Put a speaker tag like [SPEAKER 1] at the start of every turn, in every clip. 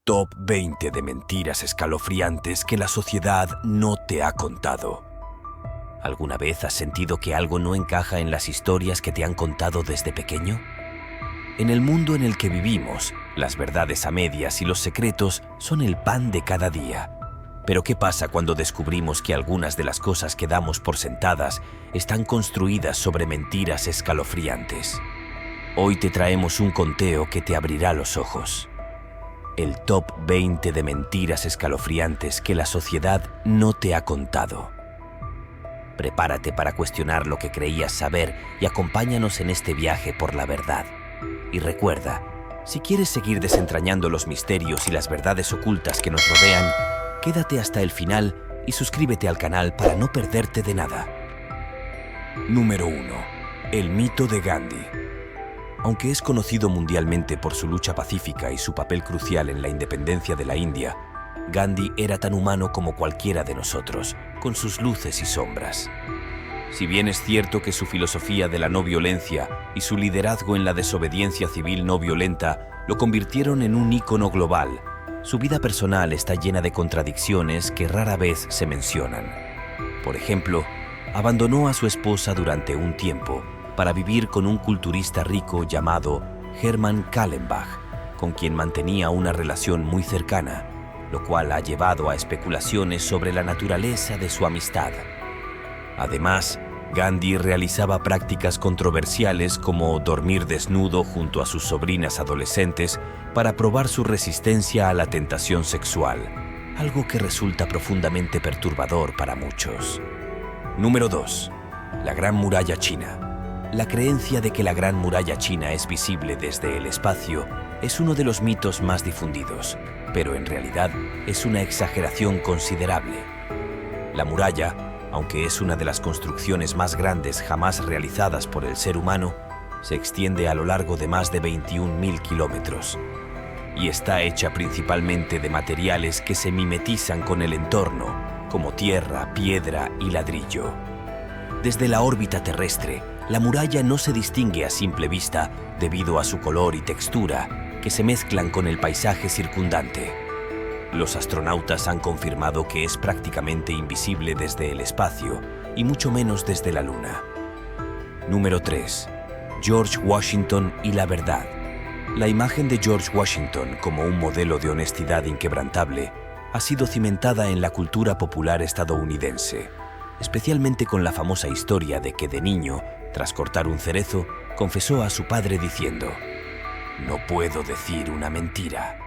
[SPEAKER 1] Top 20 de mentiras escalofriantes que la sociedad no te ha contado. ¿Alguna vez has sentido que algo no encaja en las historias que te han contado desde pequeño? En el mundo en el que vivimos, las verdades a medias y los secretos son el pan de cada día. Pero ¿qué pasa cuando descubrimos que algunas de las cosas que damos por sentadas están construidas sobre mentiras escalofriantes? Hoy te traemos un conteo que te abrirá los ojos. El Top 20 de mentiras escalofriantes que la sociedad no te ha contado. Prepárate para cuestionar lo que creías saber y acompáñanos en este viaje por la verdad. Y recuerda, si quieres seguir desentrañando los misterios y las verdades ocultas que nos rodean, quédate hasta el final y suscríbete al canal para no perderte de nada. Número 1. El mito de Gandhi. Aunque es conocido mundialmente por su lucha pacífica y su papel crucial en la independencia de la India, Gandhi era tan humano como cualquiera de nosotros, con sus luces y sombras. Si bien es cierto que su filosofía de la no violencia y su liderazgo en la desobediencia civil no violenta lo convirtieron en un ícono global, su vida personal está llena de contradicciones que rara vez se mencionan. Por ejemplo, abandonó a su esposa durante un tiempo para vivir con un culturista rico llamado Hermann Kallenbach, con quien mantenía una relación muy cercana, lo cual ha llevado a especulaciones sobre la naturaleza de su amistad. Además, Gandhi realizaba prácticas controversiales como dormir desnudo junto a sus sobrinas adolescentes para probar su resistencia a la tentación sexual, algo que resulta profundamente perturbador para muchos. Número 2. La Gran Muralla China. La creencia de que la Gran Muralla China es visible desde el espacio es uno de los mitos más difundidos, pero en realidad es una exageración considerable. La muralla, aunque es una de las construcciones más grandes jamás realizadas por el ser humano, se extiende a lo largo de más de 21.000 kilómetros y está hecha principalmente de materiales que se mimetizan con el entorno, como tierra, piedra y ladrillo. Desde la órbita terrestre, la muralla no se distingue a simple vista debido a su color y textura, que se mezclan con el paisaje circundante. Los astronautas han confirmado que es prácticamente invisible desde el espacio y mucho menos desde la Luna. Número 3. George Washington y la verdad. La imagen de George Washington como un modelo de honestidad inquebrantable ha sido cimentada en la cultura popular estadounidense, especialmente con la famosa historia de que de niño, tras cortar un cerezo, confesó a su padre diciendo: «No puedo decir una mentira».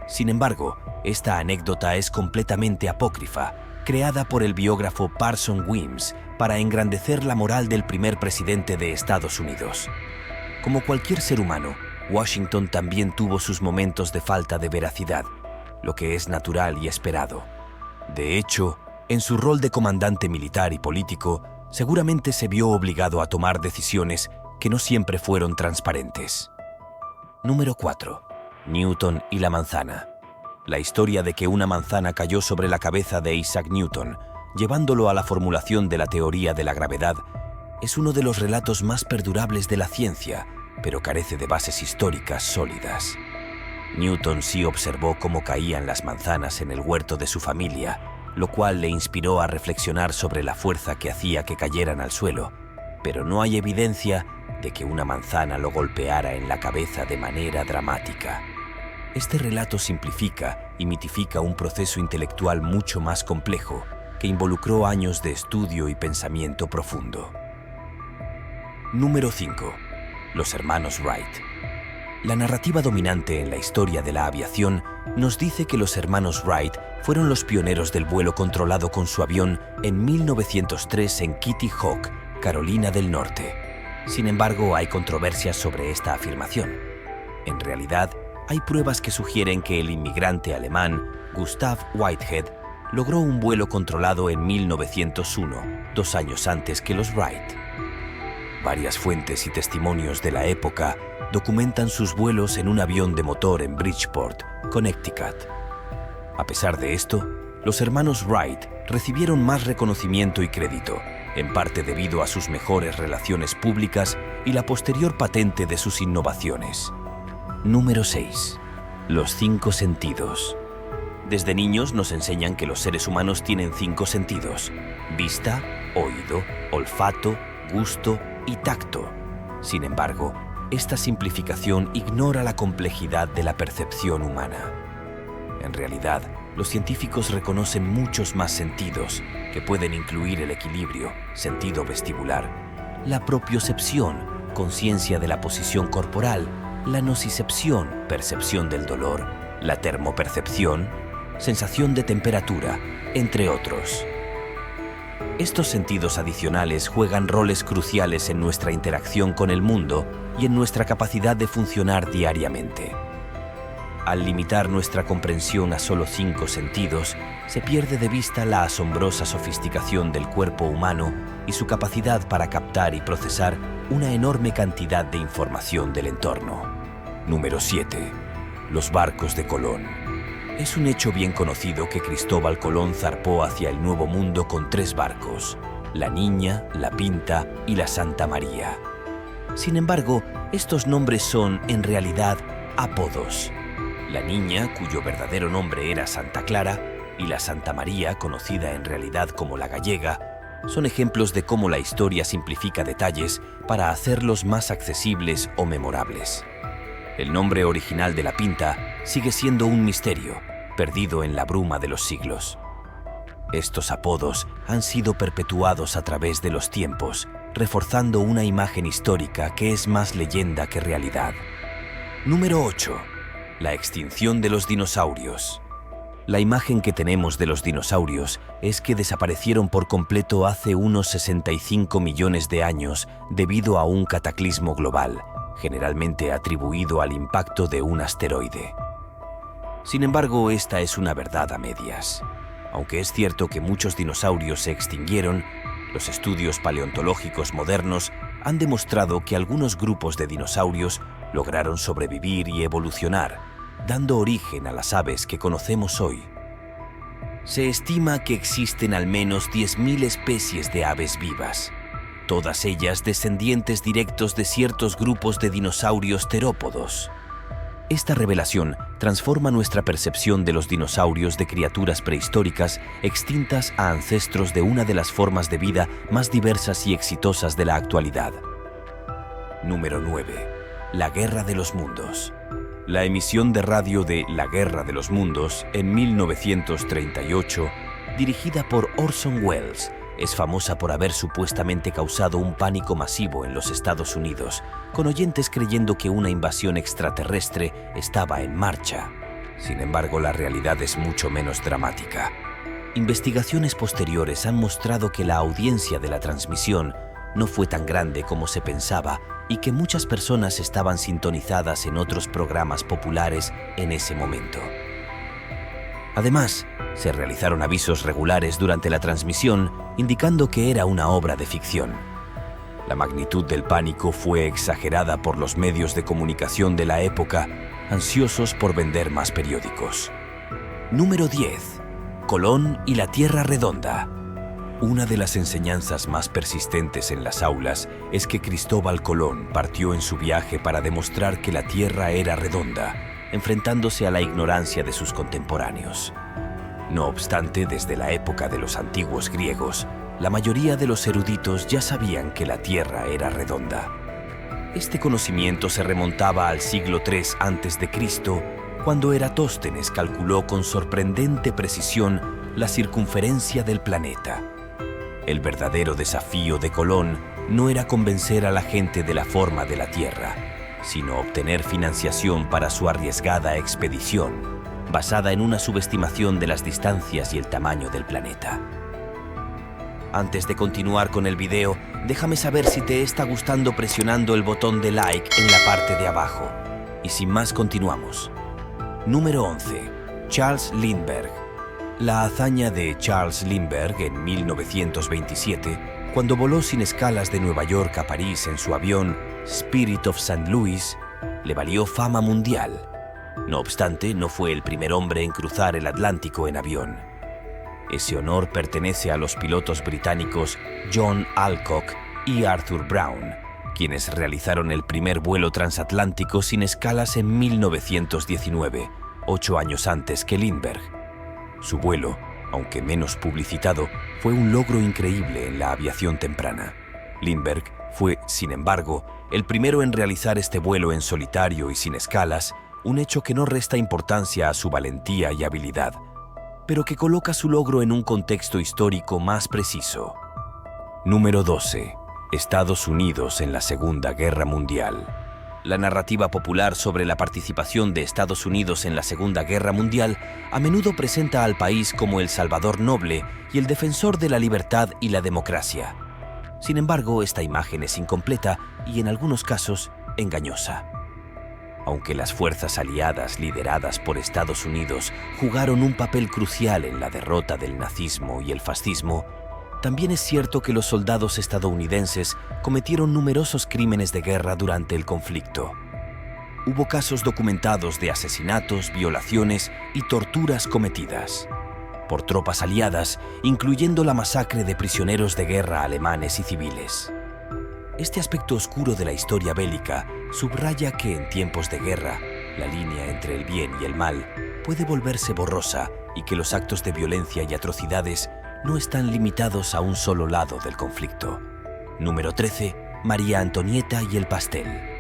[SPEAKER 1] Sin embargo, esta anécdota es completamente apócrifa, creada por el biógrafo Parson Weems para engrandecer la moral del primer presidente de Estados Unidos. Como cualquier ser humano, Washington también tuvo sus momentos de falta de veracidad, lo que es natural y esperado. De hecho, en su rol de comandante militar y político, seguramente se vio obligado a tomar decisiones que no siempre fueron transparentes. Número 4. Newton y la manzana. La historia de que una manzana cayó sobre la cabeza de Isaac Newton, llevándolo a la formulación de la teoría de la gravedad, es uno de los relatos más perdurables de la ciencia, pero carece de bases históricas sólidas. Newton sí observó cómo caían las manzanas en el huerto de su familia, lo cual le inspiró a reflexionar sobre la fuerza que hacía que cayeran al suelo, pero no hay evidencia de que una manzana lo golpeara en la cabeza de manera dramática. Este relato simplifica y mitifica un proceso intelectual mucho más complejo que involucró años de estudio y pensamiento profundo. Número 5. Los hermanos Wright. La narrativa dominante en la historia de la aviación nos dice que los hermanos Wright fueron los pioneros del vuelo controlado con su avión en 1903 en Kitty Hawk, Carolina del Norte. Sin embargo, hay controversias sobre esta afirmación. En realidad, hay pruebas que sugieren que el inmigrante alemán Gustav Whitehead logró un vuelo controlado en 1901, 2 años antes que los Wright. Varias fuentes y testimonios de la época documentan sus vuelos en un avión de motor en Bridgeport, Connecticut. A pesar de esto, los hermanos Wright recibieron más reconocimiento y crédito, en parte debido a sus mejores relaciones públicas y la posterior patente de sus innovaciones. Número 6. Los 5 sentidos. Desde niños nos enseñan que los seres humanos tienen 5 sentidos: vista, oído, olfato, gusto y tacto. Sin embargo, esta simplificación ignora la complejidad de la percepción humana. En realidad, los científicos reconocen muchos más sentidos, que pueden incluir el equilibrio, sentido vestibular, la propiocepción, conciencia de la posición corporal, la nocicepción, percepción del dolor, la termopercepción, sensación de temperatura, entre otros. Estos sentidos adicionales juegan roles cruciales en nuestra interacción con el mundo y en nuestra capacidad de funcionar diariamente. Al limitar nuestra comprensión a solo 5 sentidos, se pierde de vista la asombrosa sofisticación del cuerpo humano y su capacidad para captar y procesar una enorme cantidad de información del entorno. Número 7. Los barcos de Colón. Es un hecho bien conocido que Cristóbal Colón zarpó hacia el Nuevo Mundo con 3 barcos: la Niña, la Pinta y la Santa María. Sin embargo, estos nombres son, en realidad, apodos. La Niña, cuyo verdadero nombre era Santa Clara, y la Santa María, conocida en realidad como la Gallega, son ejemplos de cómo la historia simplifica detalles para hacerlos más accesibles o memorables. El nombre original de la Pinta sigue siendo un misterio, perdido en la bruma de los siglos. Estos apodos han sido perpetuados a través de los tiempos, reforzando una imagen histórica que es más leyenda que realidad. Número 8. La extinción de los dinosaurios. La imagen que tenemos de los dinosaurios es que desaparecieron por completo hace unos 65 millones de años debido a un cataclismo global, generalmente atribuido al impacto de un asteroide. Sin embargo, esta es una verdad a medias. Aunque es cierto que muchos dinosaurios se extinguieron, los estudios paleontológicos modernos han demostrado que algunos grupos de dinosaurios lograron sobrevivir y evolucionar, dando origen a las aves que conocemos hoy. Se estima que existen al menos 10.000 especies de aves vivas, todas ellas descendientes directos de ciertos grupos de dinosaurios terópodos. Esta revelación transforma nuestra percepción de los dinosaurios de criaturas prehistóricas extintas a ancestros de una de las formas de vida más diversas y exitosas de la actualidad. Número 9. La Guerra de los Mundos. La emisión de radio de La Guerra de los Mundos en 1938, dirigida por Orson Welles, es famosa por haber supuestamente causado un pánico masivo en los Estados Unidos, con oyentes creyendo que una invasión extraterrestre estaba en marcha. Sin embargo, la realidad es mucho menos dramática. Investigaciones posteriores han mostrado que la audiencia de la transmisión no fue tan grande como se pensaba y que muchas personas estaban sintonizadas en otros programas populares en ese momento. Además, se realizaron avisos regulares durante la transmisión indicando que era una obra de ficción. La magnitud del pánico fue exagerada por los medios de comunicación de la época, ansiosos por vender más periódicos. Número 10. Colón y la Tierra Redonda. Una de las enseñanzas más persistentes en las aulas es que Cristóbal Colón partió en su viaje para demostrar que la Tierra era redonda, enfrentándose a la ignorancia de sus contemporáneos. No obstante, desde la época de los antiguos griegos, la mayoría de los eruditos ya sabían que la Tierra era redonda. Este conocimiento se remontaba al siglo III a.C., cuando Eratóstenes calculó con sorprendente precisión la circunferencia del planeta. El verdadero desafío de Colón no era convencer a la gente de la forma de la Tierra, sino obtener financiación para su arriesgada expedición, basada en una subestimación de las distancias y el tamaño del planeta. Antes de continuar con el video, déjame saber si te está gustando presionando el botón de like en la parte de abajo. Y sin más, continuamos. Número 11. Charles Lindbergh. La hazaña de Charles Lindbergh en 1927, cuando voló sin escalas de Nueva York a París en su avión Spirit of St. Louis, le valió fama mundial. No obstante, no fue el primer hombre en cruzar el Atlántico en avión. Ese honor pertenece a los pilotos británicos John Alcock y Arthur Brown, quienes realizaron el primer vuelo transatlántico sin escalas en 1919, 8 años antes que Lindbergh. Su vuelo, aunque menos publicitado, fue un logro increíble en la aviación temprana. Lindbergh fue, sin embargo, el primero en realizar este vuelo en solitario y sin escalas, un hecho que no resta importancia a su valentía y habilidad, pero que coloca su logro en un contexto histórico más preciso. Número 12. Estados Unidos en la Segunda Guerra Mundial. La narrativa popular sobre la participación de Estados Unidos en la Segunda Guerra Mundial a menudo presenta al país como el salvador noble y el defensor de la libertad y la democracia. Sin embargo, esta imagen es incompleta y, en algunos casos, engañosa. Aunque las fuerzas aliadas lideradas por Estados Unidos jugaron un papel crucial en la derrota del nazismo y el fascismo, también es cierto que los soldados estadounidenses cometieron numerosos crímenes de guerra durante el conflicto. Hubo casos documentados de asesinatos, violaciones y torturas cometidas por tropas aliadas, incluyendo la masacre de prisioneros de guerra alemanes y civiles. Este aspecto oscuro de la historia bélica subraya que en tiempos de guerra, la línea entre el bien y el mal puede volverse borrosa y que los actos de violencia y atrocidades no están limitados a un solo lado del conflicto. Número 13. María Antonieta y el pastel.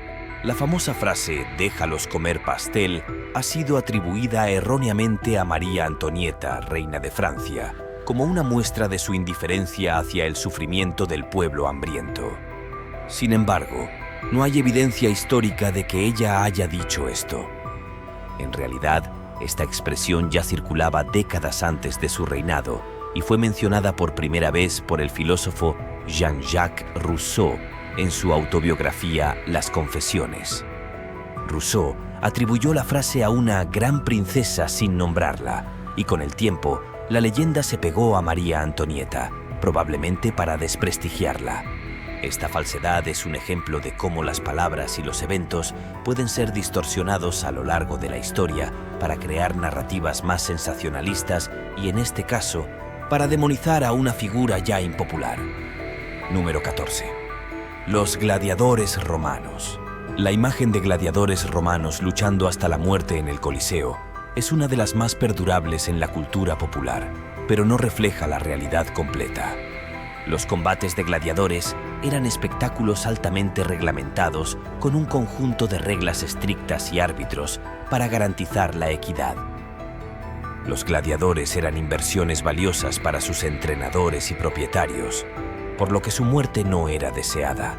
[SPEAKER 1] La famosa frase «déjalos comer pastel» ha sido atribuida erróneamente a María Antonieta, reina de Francia, como una muestra de su indiferencia hacia el sufrimiento del pueblo hambriento. Sin embargo, no hay evidencia histórica de que ella haya dicho esto. En realidad, esta expresión ya circulaba décadas antes de su reinado y fue mencionada por primera vez por el filósofo Jean-Jacques Rousseau en su autobiografía Las Confesiones. Rousseau atribuyó la frase a una gran princesa sin nombrarla, y con el tiempo, la leyenda se pegó a María Antonieta, probablemente para desprestigiarla. Esta falsedad es un ejemplo de cómo las palabras y los eventos pueden ser distorsionados a lo largo de la historia para crear narrativas más sensacionalistas y, en este caso, para demonizar a una figura ya impopular. Número 14. Los gladiadores romanos. La imagen de gladiadores romanos luchando hasta la muerte en el Coliseo es una de las más perdurables en la cultura popular, pero no refleja la realidad completa. Los combates de gladiadores eran espectáculos altamente reglamentados con un conjunto de reglas estrictas y árbitros para garantizar la equidad. Los gladiadores eran inversiones valiosas para sus entrenadores y propietarios, por lo que su muerte no era deseada.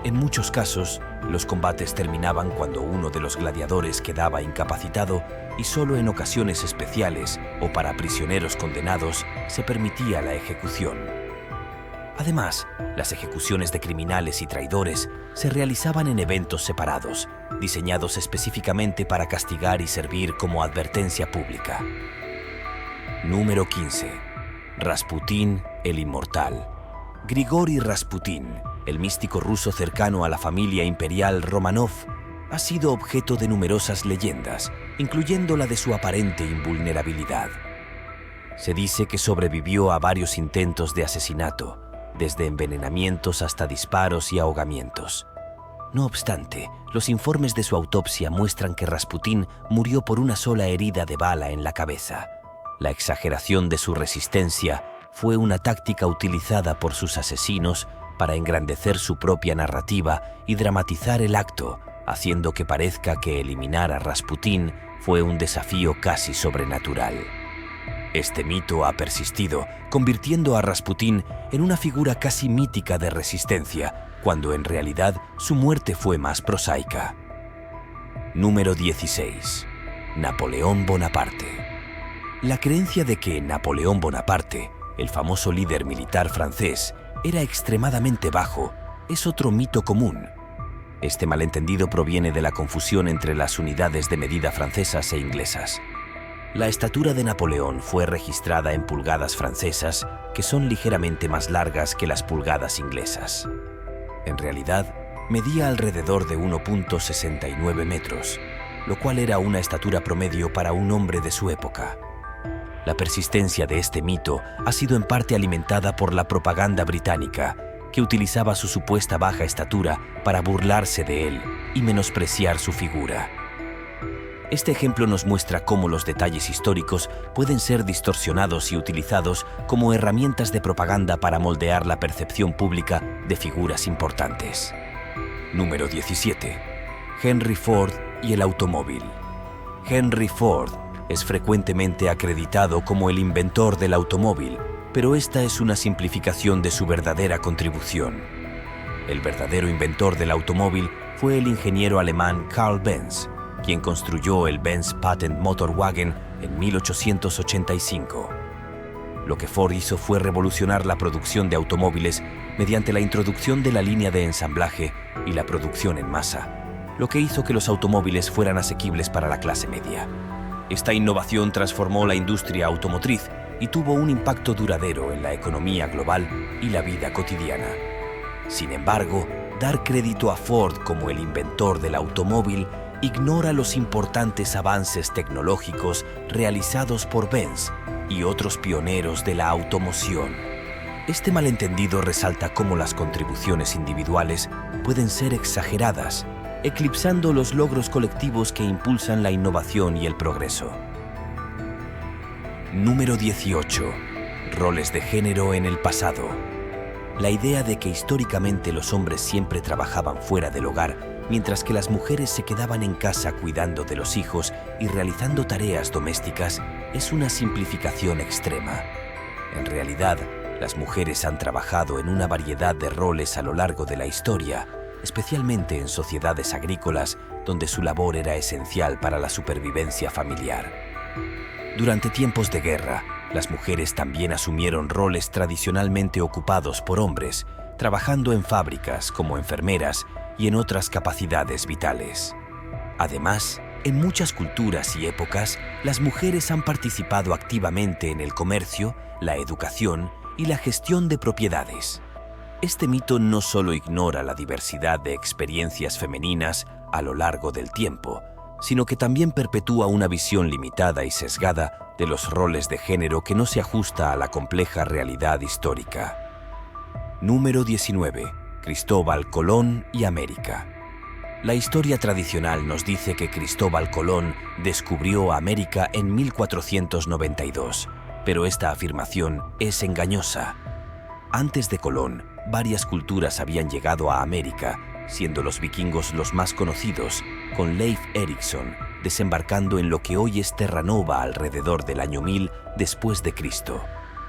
[SPEAKER 1] En muchos casos, los combates terminaban cuando uno de los gladiadores quedaba incapacitado y solo en ocasiones especiales o para prisioneros condenados se permitía la ejecución. Además, las ejecuciones de criminales y traidores se realizaban en eventos separados, diseñados específicamente para castigar y servir como advertencia pública. Número 15. Rasputín, el inmortal. Grigori Rasputín, el místico ruso cercano a la familia imperial Romanov, ha sido objeto de numerosas leyendas, incluyendo la de su aparente invulnerabilidad. Se dice que sobrevivió a varios intentos de asesinato, desde envenenamientos hasta disparos y ahogamientos. No obstante, los informes de su autopsia muestran que Rasputín murió por una sola herida de bala en la cabeza. La exageración de su resistencia fue una táctica utilizada por sus asesinos para engrandecer su propia narrativa y dramatizar el acto, haciendo que parezca que eliminar a Rasputín fue un desafío casi sobrenatural. Este mito ha persistido, convirtiendo a Rasputín en una figura casi mítica de resistencia, cuando en realidad su muerte fue más prosaica. Número 16. Napoleón Bonaparte. La creencia de que Napoleón Bonaparte, el famoso líder militar francés, era extremadamente bajo, es otro mito común. Este malentendido proviene de la confusión entre las unidades de medida francesas e inglesas. La estatura de Napoleón fue registrada en pulgadas francesas, que son ligeramente más largas que las pulgadas inglesas. En realidad, medía alrededor de 1.69 metros, lo cual era una estatura promedio para un hombre de su época. La persistencia de este mito ha sido en parte alimentada por la propaganda británica, que utilizaba su supuesta baja estatura para burlarse de él y menospreciar su figura. Este ejemplo nos muestra cómo los detalles históricos pueden ser distorsionados y utilizados como herramientas de propaganda para moldear la percepción pública de figuras importantes. Número 17. Henry Ford y el automóvil. Henry Ford es frecuentemente acreditado como el inventor del automóvil, pero esta es una simplificación de su verdadera contribución. El verdadero inventor del automóvil fue el ingeniero alemán Carl Benz, quien construyó el Benz Patent Motorwagen en 1885. Lo que Ford hizo fue revolucionar la producción de automóviles mediante la introducción de la línea de ensamblaje y la producción en masa, lo que hizo que los automóviles fueran asequibles para la clase media. Esta innovación transformó la industria automotriz y tuvo un impacto duradero en la economía global y la vida cotidiana. Sin embargo, dar crédito a Ford como el inventor del automóvil ignora los importantes avances tecnológicos realizados por Benz y otros pioneros de la automoción. Este malentendido resalta cómo las contribuciones individuales pueden ser exageradas, eclipsando los logros colectivos que impulsan la innovación y el progreso. Número 18. Roles de género en el pasado. La idea de que históricamente los hombres siempre trabajaban fuera del hogar, mientras que las mujeres se quedaban en casa cuidando de los hijos y realizando tareas domésticas, es una simplificación extrema. En realidad, las mujeres han trabajado en una variedad de roles a lo largo de la historia, especialmente en sociedades agrícolas donde su labor era esencial para la supervivencia familiar. Durante tiempos de guerra, las mujeres también asumieron roles tradicionalmente ocupados por hombres, trabajando en fábricas como enfermeras y en otras capacidades vitales. Además, en muchas culturas y épocas, las mujeres han participado activamente en el comercio, la educación y la gestión de propiedades. Este mito no solo ignora la diversidad de experiencias femeninas a lo largo del tiempo, sino que también perpetúa una visión limitada y sesgada de los roles de género que no se ajusta a la compleja realidad histórica. Número 19. Cristóbal Colón y América. La historia tradicional nos dice que Cristóbal Colón descubrió América en 1492, pero esta afirmación es engañosa. Antes de Colón, varias culturas habían llegado a América, siendo los vikingos los más conocidos, con Leif Erikson desembarcando en lo que hoy es Terranova alrededor del año 1000 después de Cristo.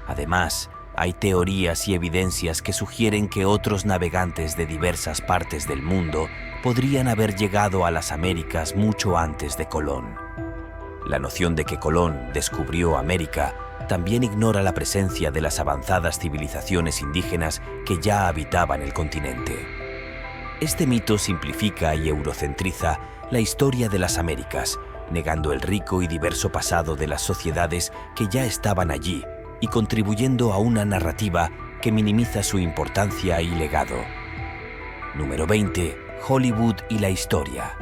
[SPEAKER 1] Además, hay teorías y evidencias que sugieren que otros navegantes de diversas partes del mundo podrían haber llegado a las Américas mucho antes de Colón. La noción de que Colón descubrió América también ignora la presencia de las avanzadas civilizaciones indígenas que ya habitaban el continente. Este mito simplifica y eurocentriza la historia de las Américas, negando el rico y diverso pasado de las sociedades que ya estaban allí y contribuyendo a una narrativa que minimiza su importancia y legado. Número 20. Hollywood y la historia.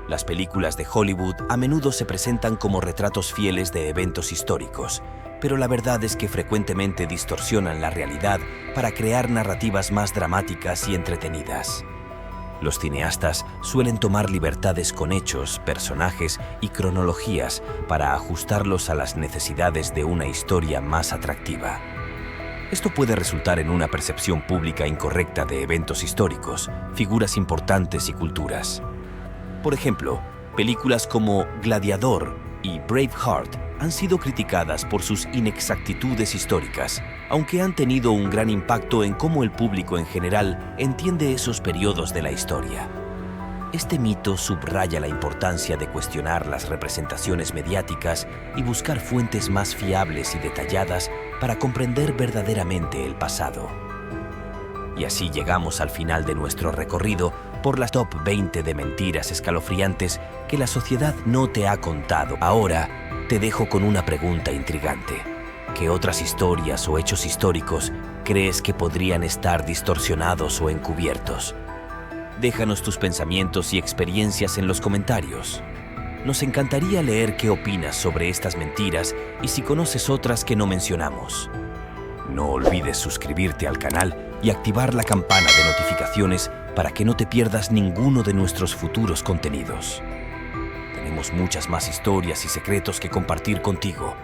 [SPEAKER 1] Las películas de Hollywood a menudo se presentan como retratos fieles de eventos históricos, pero la verdad es que frecuentemente distorsionan la realidad para crear narrativas más dramáticas y entretenidas. Los cineastas suelen tomar libertades con hechos, personajes y cronologías para ajustarlos a las necesidades de una historia más atractiva. Esto puede resultar en una percepción pública incorrecta de eventos históricos, figuras importantes y culturas. Por ejemplo, películas como Gladiador y Braveheart han sido criticadas por sus inexactitudes históricas, aunque han tenido un gran impacto en cómo el público en general entiende esos periodos de la historia. Este mito subraya la importancia de cuestionar las representaciones mediáticas y buscar fuentes más fiables y detalladas para comprender verdaderamente el pasado. Y así llegamos al final de nuestro recorrido por las top 20 de mentiras escalofriantes que la sociedad no te ha contado. Ahora te dejo con una pregunta intrigante. ¿Qué otras historias o hechos históricos crees que podrían estar distorsionados o encubiertos? Déjanos tus pensamientos y experiencias en los comentarios. Nos encantaría leer qué opinas sobre estas mentiras y si conoces otras que no mencionamos. No olvides suscribirte al canal y activar la campana de notificaciones para que no te pierdas ninguno de nuestros futuros contenidos. Tenemos muchas más historias y secretos que compartir contigo.